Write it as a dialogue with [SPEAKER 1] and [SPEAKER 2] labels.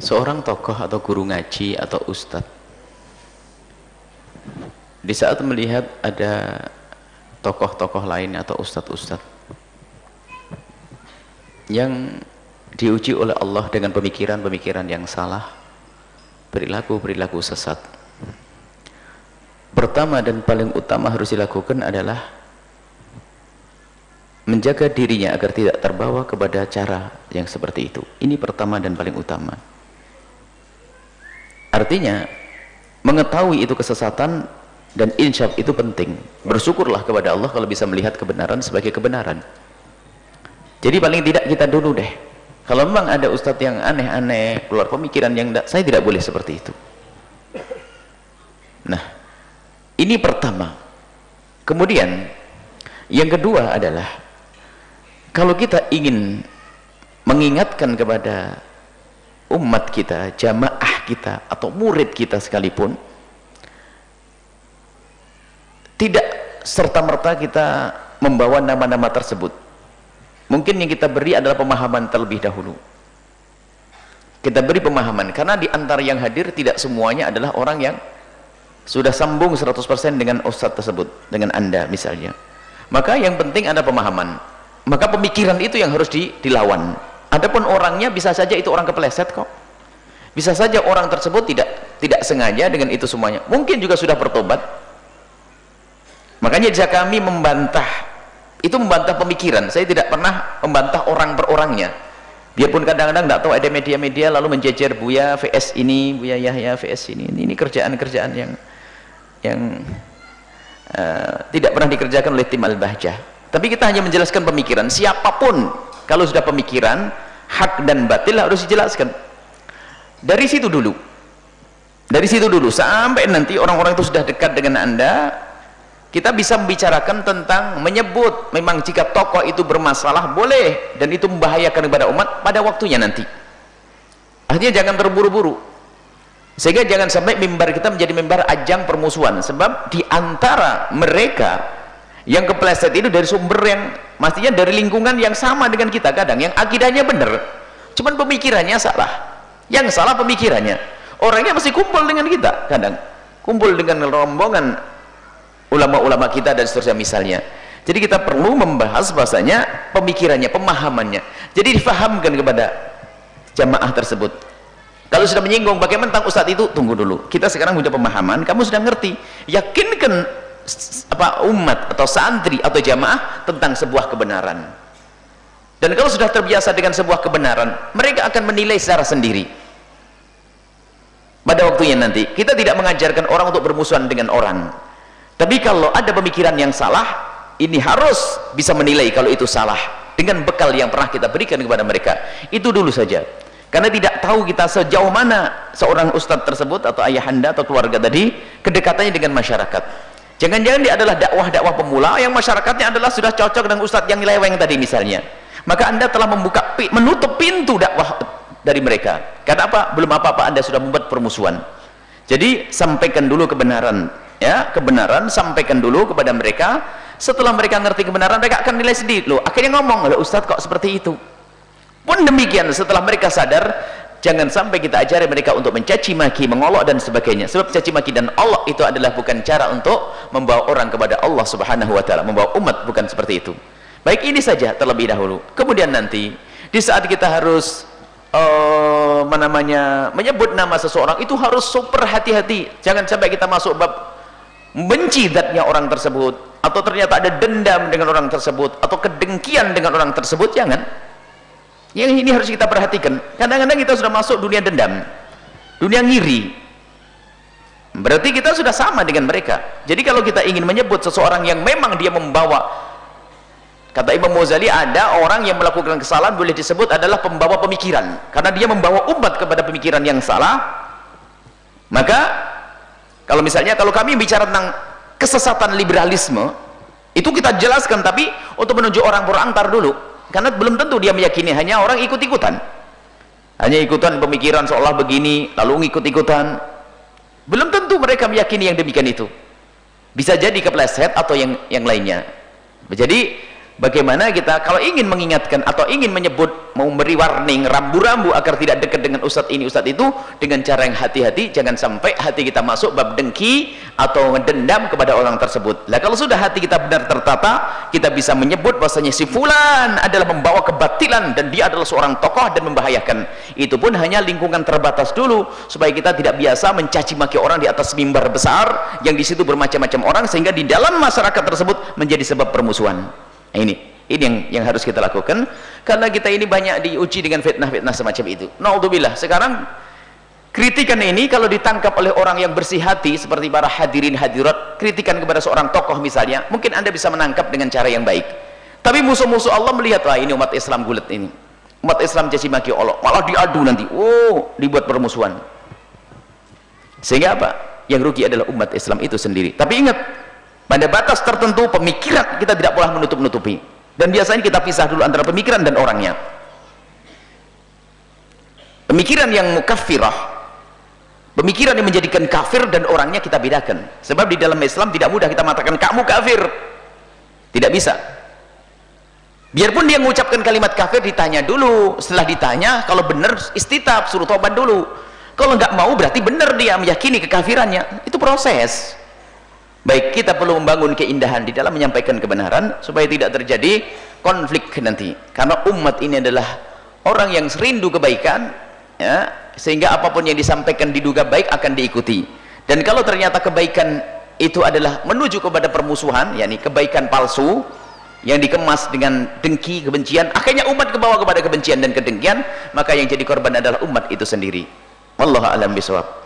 [SPEAKER 1] seorang tokoh atau guru ngaji atau ustadz di saat melihat ada tokoh-tokoh lain atau ustadz-ustadz yang diuji oleh Allah dengan pemikiran-pemikiran yang salah, perilaku-perilaku sesat, pertama dan paling utama harus dilakukan adalah menjaga dirinya agar tidak terbawa kepada cara yang seperti itu. Ini pertama dan paling utama. Artinya mengetahui itu kesesatan dan insyaf itu penting. Bersyukurlah kepada Allah kalau bisa melihat kebenaran sebagai kebenaran. Jadi paling tidak kita dulu deh, kalau memang ada ustadz yang aneh-aneh, keluar pemikiran yang saya tidak boleh seperti itu. Nah, ini pertama. Kemudian yang kedua adalah kalau kita ingin mengingatkan kepada umat kita, jamaah kita atau murid kita sekalipun, tidak serta-merta kita membawa nama-nama tersebut. Mungkin yang kita beri adalah pemahaman terlebih dahulu. Kita beri pemahaman, karena di antara yang hadir tidak semuanya adalah orang yang sudah sambung 100% dengan ustadz tersebut, dengan Anda misalnya. Maka yang penting ada pemahaman. Maka pemikiran itu yang harus dilawan. Adapun orangnya bisa saja itu orang kepleset kok. Bisa saja orang tersebut tidak sengaja dengan itu semuanya. Mungkin juga sudah bertobat. Makanya jika kami membantah, itu membantah pemikiran. Saya tidak pernah membantah orang per orangnya. Biarpun kadang-kadang tidak tahu ada media-media lalu menjejer Buya VS ini, Buya Yahya VS ini. Ini kerjaan-kerjaan yang tidak pernah dikerjakan oleh tim Al-Bahjah. Tapi kita hanya menjelaskan pemikiran. Siapapun kalau sudah pemikiran hak dan batil harus dijelaskan. Dari situ dulu. Dari situ dulu sampai nanti orang-orang itu sudah dekat dengan Anda, kita bisa membicarakan tentang menyebut memang jika tokoh itu bermasalah boleh dan itu membahayakan kepada umat pada waktunya nanti. Artinya jangan terburu-buru. Sehingga jangan sampai mimbar kita menjadi mimbar ajang permusuhan, sebab di antara mereka yang kepleset itu dari sumber yang maksudnya dari lingkungan yang sama dengan kita, kadang yang akidahnya benar cuman pemikirannya salah. Yang salah pemikirannya, orangnya masih kumpul dengan kita, kadang kumpul dengan rombongan ulama-ulama kita dan seterusnya misalnya. Jadi kita perlu membahas bahasanya pemikirannya, pemahamannya, jadi difahamkan kepada jamaah tersebut. Kalau sudah menyinggung bagaimana tentang ustadz itu, tunggu dulu, kita sekarang sudah pemahaman, kamu sudah ngerti, yakinkan umat atau santri atau jamaah tentang sebuah kebenaran. Dan kalau sudah terbiasa dengan sebuah kebenaran, mereka akan menilai secara sendiri. Pada waktunya nanti kita tidak mengajarkan orang untuk bermusuhan dengan orang, tapi kalau ada pemikiran yang salah, ini harus bisa menilai kalau itu salah dengan bekal yang pernah kita berikan kepada mereka. Itu dulu saja, karena tidak tahu kita sejauh mana seorang ustadz tersebut atau ayahanda atau keluarga tadi kedekatannya dengan masyarakat. Jangan-jangan dia adalah dakwah-dakwah pemula yang masyarakatnya adalah sudah cocok dengan ustadz yang leweng tadi misalnya. Maka Anda telah menutup pintu dakwah dari mereka. Karena apa? Belum apa-apa Anda sudah membuat permusuhan. Jadi sampaikan dulu kebenaran, ya, kebenaran sampaikan dulu kepada mereka. Setelah mereka ngerti kebenaran, mereka akan nilai sendiri. Loh, akhirnya ngomong, "Loh, ustadz kok seperti itu?" Pun demikian, setelah mereka sadar, jangan sampai kita ajari mereka untuk mencaci maki, mengolok dan sebagainya. Sebab caci maki dan olok itu adalah bukan cara untuk membawa orang kepada Allah Subhanahu wa taala, membawa umat, bukan seperti itu. Baik, ini saja terlebih dahulu. Kemudian nanti di saat kita harus menyebut nama seseorang, itu harus super hati-hati. Jangan sampai kita masuk bab benci zatnya orang tersebut, atau ternyata ada dendam dengan orang tersebut, atau kedengkian dengan orang tersebut. Jangan. Yang ini harus kita perhatikan. Kadang-kadang kita sudah masuk dunia dendam, dunia ngiri, berarti kita sudah sama dengan mereka. Jadi kalau kita ingin menyebut seseorang yang memang dia membawa, kata Imam Ghazali, ada orang yang melakukan kesalahan boleh disebut adalah pembawa pemikiran, karena dia membawa umat kepada pemikiran yang salah. Maka kalau misalnya kalau kami bicara tentang kesesatan liberalisme, itu kita jelaskan, tapi untuk menunjuk orang berantar dulu, karena belum tentu dia meyakini, hanya orang ikut-ikutan, hanya ikutan pemikiran seolah begini lalu ngikut-ikutan, belum tentu mereka meyakini yang demikian itu. Bisa jadi kepleset atau yang lainnya. Jadi bagaimana kita kalau ingin mengingatkan atau ingin menyebut memberi warning rambu-rambu agar tidak dekat dengan ustadz ini ustadz itu dengan cara yang hati-hati. Jangan sampai hati kita masuk bab dengki atau ngedendam kepada orang tersebut. Lah kalau sudah hati kita benar tertata, kita bisa menyebut bahwasanya si fulan adalah membawa kebatilan dan dia adalah seorang tokoh dan membahayakan. Itu pun hanya lingkungan terbatas dulu, supaya kita tidak biasa mencaci maki orang di atas mimbar besar yang di situ bermacam-macam orang, sehingga di dalam masyarakat tersebut menjadi sebab permusuhan. Nah, ini yang harus kita lakukan, karena kita ini banyak diuji dengan fitnah-fitnah semacam itu. Naudzubillah. Sekarang kritikan ini kalau ditangkap oleh orang yang bersih hati seperti para hadirin hadirat, kritikan kepada seorang tokoh misalnya, mungkin Anda bisa menangkap dengan cara yang baik. Tapi musuh-musuh Allah melihat, wah ini umat Islam gulat ini, umat Islam caci maki Allah, malah diadu nanti, dibuat permusuhan. Sehingga apa? Yang rugi adalah umat Islam itu sendiri. Tapi ingat, pada batas tertentu pemikiran kita tidak boleh menutup-nutupi. Dan biasanya kita pisah dulu antara pemikiran dan orangnya. Pemikiran yang mukaffirah, pemikiran yang menjadikan kafir, dan orangnya kita bedakan. Sebab di dalam Islam tidak mudah kita mengatakan kamu kafir, tidak bisa. Biarpun dia mengucapkan kalimat kafir, ditanya dulu. Setelah ditanya, kalau benar istitab, suruh tobat dulu. Kalau nggak mau berarti benar dia meyakini kekafirannya. Itu proses. Baik, kita perlu membangun keindahan di dalam menyampaikan kebenaran supaya tidak terjadi konflik nanti. Karena umat ini adalah orang yang rindu kebaikan, ya, sehingga apapun yang disampaikan diduga baik akan diikuti. Dan kalau ternyata kebaikan itu adalah menuju kepada permusuhan, yakni kebaikan palsu yang dikemas dengan dengki, kebencian, akhirnya umat kebawa kepada kebencian dan kedengkian, maka yang jadi korban adalah umat itu sendiri. Wallahu a'lam bishawab.